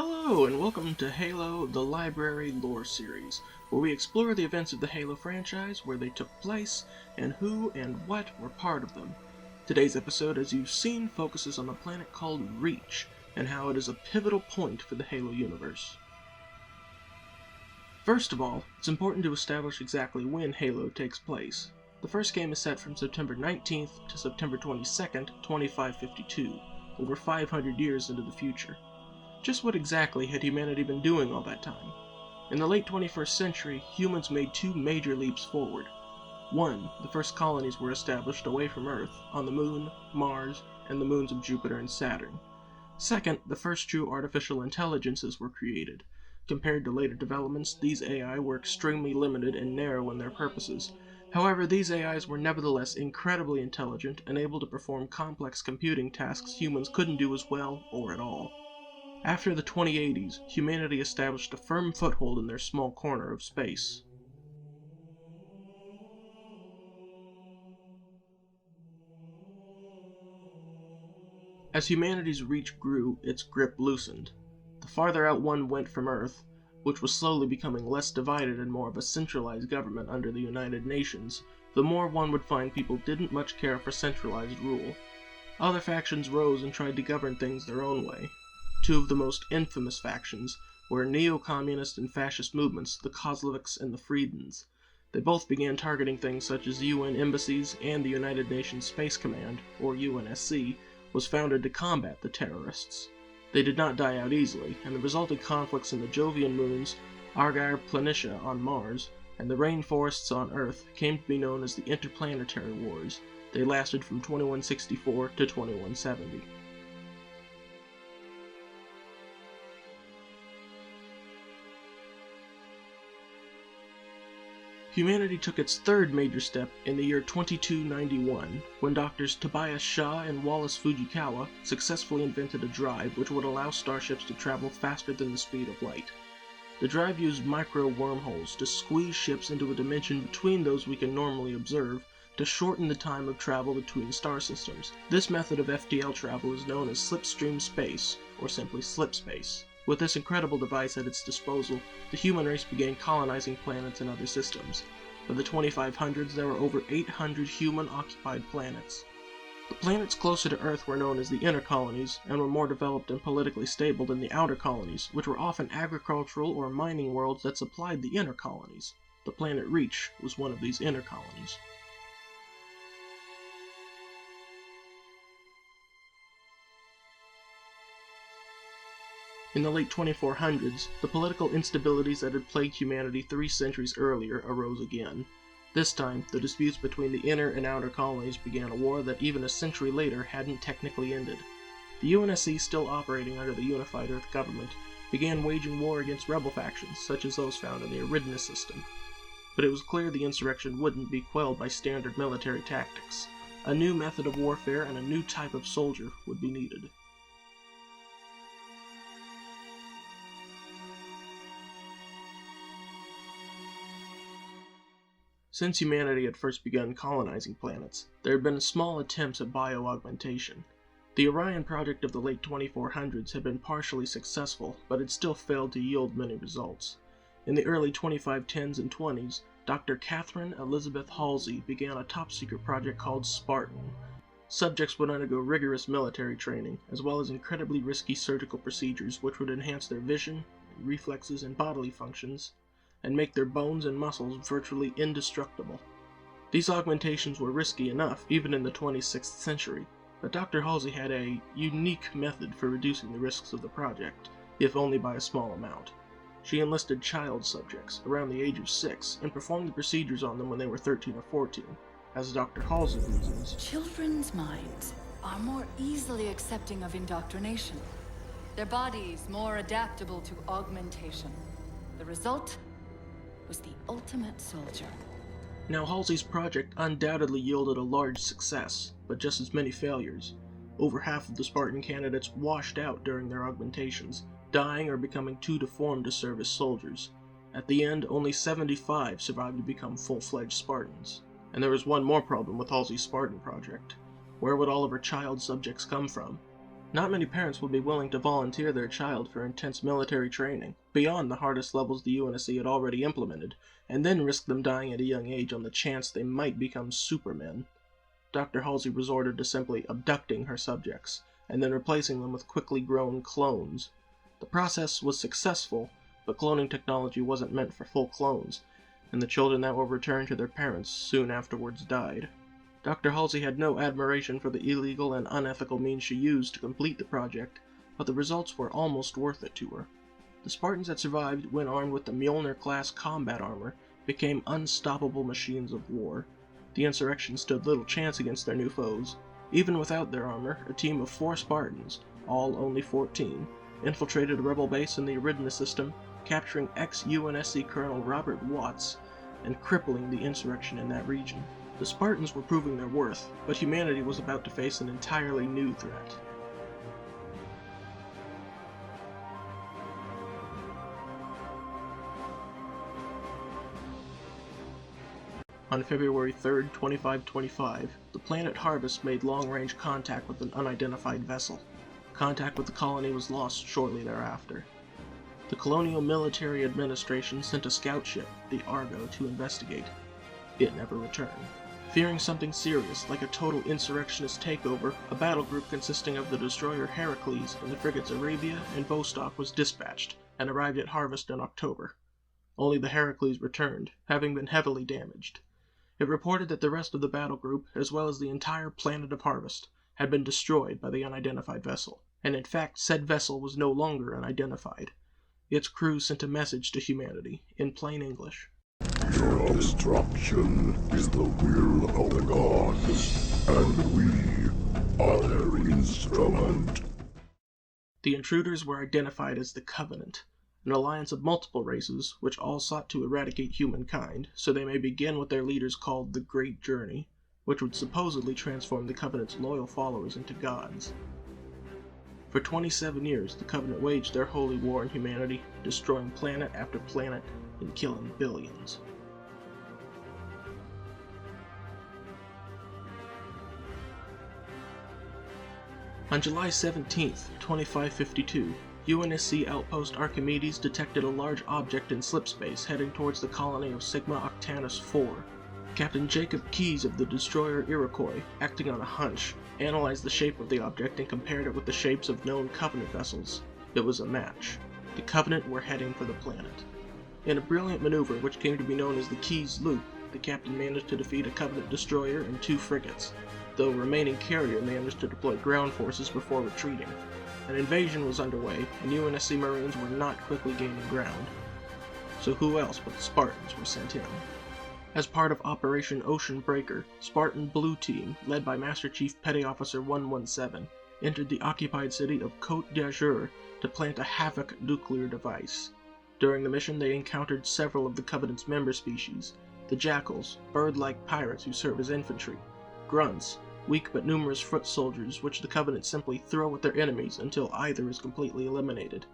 Hello, and welcome to Halo, the Library Lore Series, where we explore the events of the Halo franchise, where they took place, and who and what were part of them. Today's episode, as you've seen, focuses on a planet called Reach, and how it is a pivotal point for the Halo universe. First of all, it's important to establish exactly when Halo takes place. The first game is set from September 19th to September 22nd, 2552, over 500 years into the future. Just what exactly had humanity been doing all that time? In the late 21st century, humans made two major leaps forward. One, the first colonies were established away from Earth, on the Moon, Mars, and the moons of Jupiter and Saturn. Second, the first true artificial intelligences were created. Compared to later developments, these AI were extremely limited and narrow in their purposes. However, these AIs were nevertheless incredibly intelligent and able to perform complex computing tasks humans couldn't do as well or at all. After the 2080s, humanity established a firm foothold in their small corner of space. As humanity's reach grew, its grip loosened. The farther out one went from Earth, which was slowly becoming less divided and more of a centralized government under the United Nations, the more one would find people didn't much care for centralized rule. Other factions rose and tried to govern things their own way. Two of the most infamous factions were neo-communist and fascist movements, the Kozloviks and the Friedens. They both began targeting things such as UN embassies, and the United Nations Space Command, or UNSC, was founded to combat the terrorists. They did not die out easily, and the resulting conflicts in the Jovian moons, Argyre Planitia on Mars, and the rainforests on Earth came to be known as the Interplanetary Wars. They lasted from 2164 to 2170. Humanity took its third major step in the year 2291, when Doctors Tobias Shaw and Wallace Fujikawa successfully invented a drive which would allow starships to travel faster than the speed of light. The drive used micro-wormholes to squeeze ships into a dimension between those we can normally observe to shorten the time of travel between star systems. This method of FTL travel is known as slipstream space, or simply slipspace. With this incredible device at its disposal, the human race began colonizing planets and other systems. By the 2500s, there were over 800 human-occupied planets. The planets closer to Earth were known as the inner colonies, and were more developed and politically stable than the outer colonies, which were often agricultural or mining worlds that supplied the inner colonies. The planet Reach was one of these inner colonies. In the late 2400s, the political instabilities that had plagued humanity 3 centuries earlier arose again. This time, the disputes between the inner and outer colonies began a war that even a century later hadn't technically ended. The UNSC, still operating under the unified Earth government, began waging war against rebel factions, such as those found in the Eridanus system. But it was clear the insurrection wouldn't be quelled by standard military tactics. A new method of warfare and a new type of soldier would be needed. Since humanity had first begun colonizing planets, there had been small attempts at bio-augmentation. The Orion project of the late 2400s had been partially successful, but had still failed to yield many results. In the early 2510s and 20s, Dr. Catherine Elizabeth Halsey began a top-secret project called Spartan. Subjects would undergo rigorous military training, as well as incredibly risky surgical procedures which would enhance their vision, reflexes, and bodily functions, and make their bones and muscles virtually indestructible. These augmentations were risky enough, even in the 26th century, but Dr. Halsey had a unique method for reducing the risks of the project, if only by a small amount. She enlisted child subjects, around the age of 6, and performed the procedures on them when they were 13 or 14. As Dr. Halsey reasons, children's minds are more easily accepting of indoctrination. Their bodies more adaptable to augmentation. The result was the ultimate soldier. Now, Halsey's project undoubtedly yielded a large success, but just as many failures. Over half of the Spartan candidates washed out during their augmentations, dying or becoming too deformed to serve as soldiers. At the end, only 75 survived to become full-fledged Spartans. And there was one more problem with Halsey's Spartan project. Where would all of her child subjects come from? Not many parents would be willing to volunteer their child for intense military training, beyond the hardest levels the UNSC had already implemented, and then risk them dying at a young age on the chance they might become supermen. Dr. Halsey resorted to simply abducting her subjects, and then replacing them with quickly grown clones. The process was successful, but cloning technology wasn't meant for full clones, and the children that were returned to their parents soon afterwards died. Dr. Halsey had no admiration for the illegal and unethical means she used to complete the project, but the results were almost worth it to her. The Spartans that survived, when armed with the Mjolnir-class combat armor, became unstoppable machines of war. The insurrection stood little chance against their new foes. Even without their armor, a team of 4 Spartans, all only 14, infiltrated a rebel base in the Eridanus system, capturing ex-UNSC Colonel Robert Watts and crippling the insurrection in that region. The Spartans were proving their worth, but humanity was about to face an entirely new threat. On February 3, 2525, the planet Harvest made long-range contact with an unidentified vessel. Contact with the colony was lost shortly thereafter. The Colonial Military Administration sent a scout ship, the Argo, to investigate. It never returned. Fearing something serious, like a total insurrectionist takeover, a battle group consisting of the destroyer Heracles and the frigates Arabia and Vostok was dispatched, and arrived at Harvest in October. Only the Heracles returned, having been heavily damaged. It reported that the rest of the battle group, as well as the entire planet of Harvest, had been destroyed by the unidentified vessel, and in fact said vessel was no longer unidentified. Its crew sent a message to humanity, in plain English. Your destruction is the will of the gods, and we are their instrument. The intruders were identified as the Covenant, an alliance of multiple races, which all sought to eradicate humankind, so they may begin what their leaders called the Great Journey, which would supposedly transform the Covenant's loyal followers into gods. For 27 years, the Covenant waged their holy war on humanity, destroying planet after planet and killing billions. On July 17, 2552, UNSC outpost Archimedes detected a large object in slipspace heading towards the colony of Sigma Octantis IV. Captain Jacob Keyes of the destroyer Iroquois, acting on a hunch, analyzed the shape of the object and compared it with the shapes of known Covenant vessels. It was a match. The Covenant were heading for the planet. In a brilliant maneuver which came to be known as the Keyes Loop, the captain managed to defeat a Covenant destroyer and 2 frigates, though a remaining carrier managed to deploy ground forces before retreating. An invasion was underway, and UNSC Marines were not quickly gaining ground. So who else but the Spartans were sent in? As part of Operation Ocean Breaker, Spartan Blue Team, led by Master Chief Petty Officer 117, entered the occupied city of Côte d'Azur to plant a Havoc nuclear device. During the mission, they encountered several of the Covenant's member species: the Jackals, bird-like pirates who serve as infantry; Grunts, weak but numerous foot soldiers which the Covenant simply throw at their enemies until either is completely eliminated;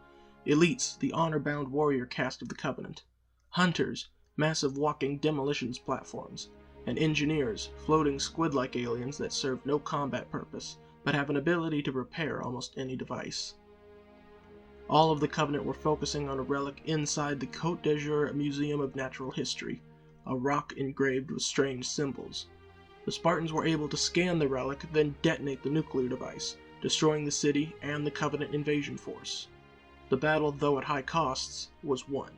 Elites, the honor-bound warrior caste of the Covenant; Hunters, massive walking demolitions platforms; and Engineers, floating squid-like aliens that serve no combat purpose, but have an ability to repair almost any device. All of the Covenant were focusing on a relic inside the Côte d'Azur Museum of Natural History, a rock engraved with strange symbols. The Spartans were able to scan the relic, then detonate the nuclear device, destroying the city and the Covenant invasion force. The battle, though at high costs, was won.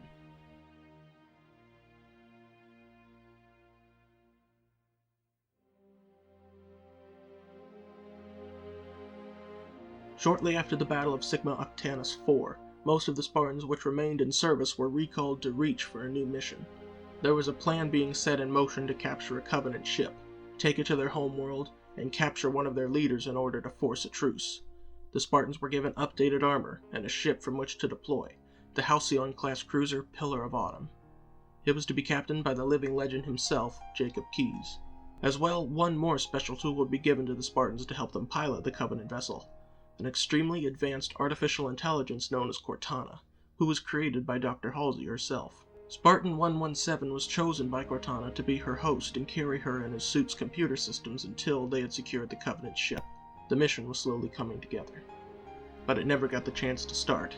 Shortly after the Battle of Sigma Octantis IV, most of the Spartans which remained in service were recalled to Reach for a new mission. There was a plan being set in motion to capture a Covenant ship, take it to their homeworld, and capture one of their leaders in order to force a truce. The Spartans were given updated armor and a ship from which to deploy, the Halcyon-class cruiser Pillar of Autumn. It was to be captained by the living legend himself, Jacob Keyes. As well, one more special tool would be given to the Spartans to help them pilot the Covenant vessel: an extremely advanced artificial intelligence known as Cortana, who was created by Dr. Halsey herself. Spartan 117 was chosen by Cortana to be her host and carry her and his suit's computer systems until they had secured the Covenant ship. The mission was slowly coming together. but it never got the chance to start.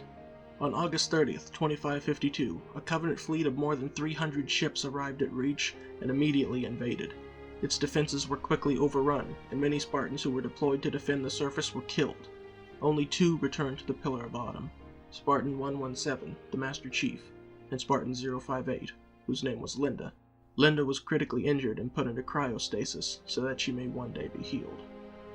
On August 30th, 2552, a Covenant fleet of more than 300 ships arrived at Reach and immediately invaded. Its defenses were quickly overrun, and many Spartans who were deployed to defend the surface were killed. Only 2 returned to the Pillar of Autumn: Spartan 117, the Master Chief, and Spartan 058, whose name was Linda. Linda was critically injured and put into cryostasis so that she may one day be healed.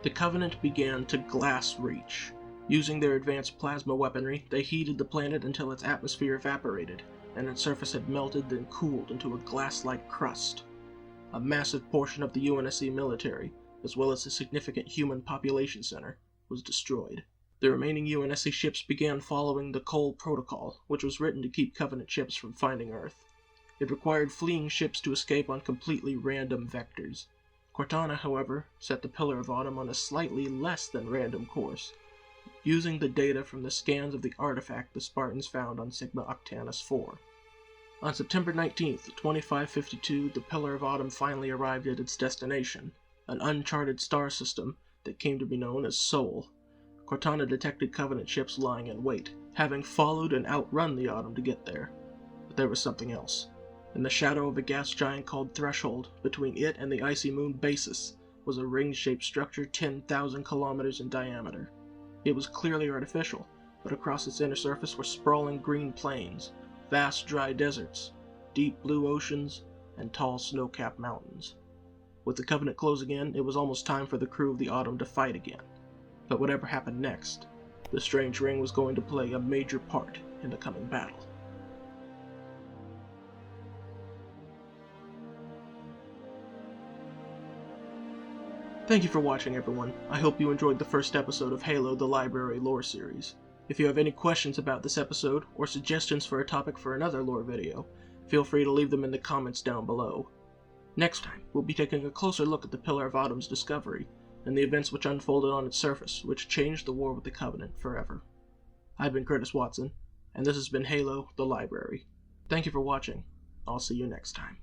The Covenant began to glass Reach. Using their advanced plasma weaponry, they heated the planet until its atmosphere evaporated, and its surface had melted then cooled into a glass-like crust. A massive portion of the UNSC military, as well as a significant human population center, was destroyed. The remaining UNSC ships began following the Cole Protocol, which was written to keep Covenant ships from finding Earth. It required fleeing ships to escape on completely random vectors. Cortana, however, set the Pillar of Autumn on a slightly less than random course, using the data from the scans of the artifact the Spartans found on Sigma Octanus IV. On September 19th, 2552, the Pillar of Autumn finally arrived at its destination, an uncharted star system that came to be known as Sol. Cortana detected Covenant ships lying in wait, having followed and outrun the Autumn to get there. But there was something else. In the shadow of a gas giant called Threshold, between it and the icy moon Basis, was a ring-shaped structure 10,000 kilometers in diameter. It was clearly artificial, but across its inner surface were sprawling green plains, vast dry deserts, deep blue oceans, and tall snow-capped mountains. With the Covenant closing in, it was almost time for the crew of the Autumn to fight again. But whatever happened next, the strange ring was going to play a major part in the coming battle. Thank you for watching, everyone. I hope you enjoyed the first episode of Halo: The Library lore series. If you have any questions about this episode, or suggestions for a topic for another lore video, feel free to leave them in the comments down below. Next time, we'll be taking a closer look at the Pillar of Autumn's discovery, and the events which unfolded on its surface, which changed the war with the Covenant forever. I've been Curtis Watson, and this has been Halo: The Library. Thank you for watching. I'll see you next time.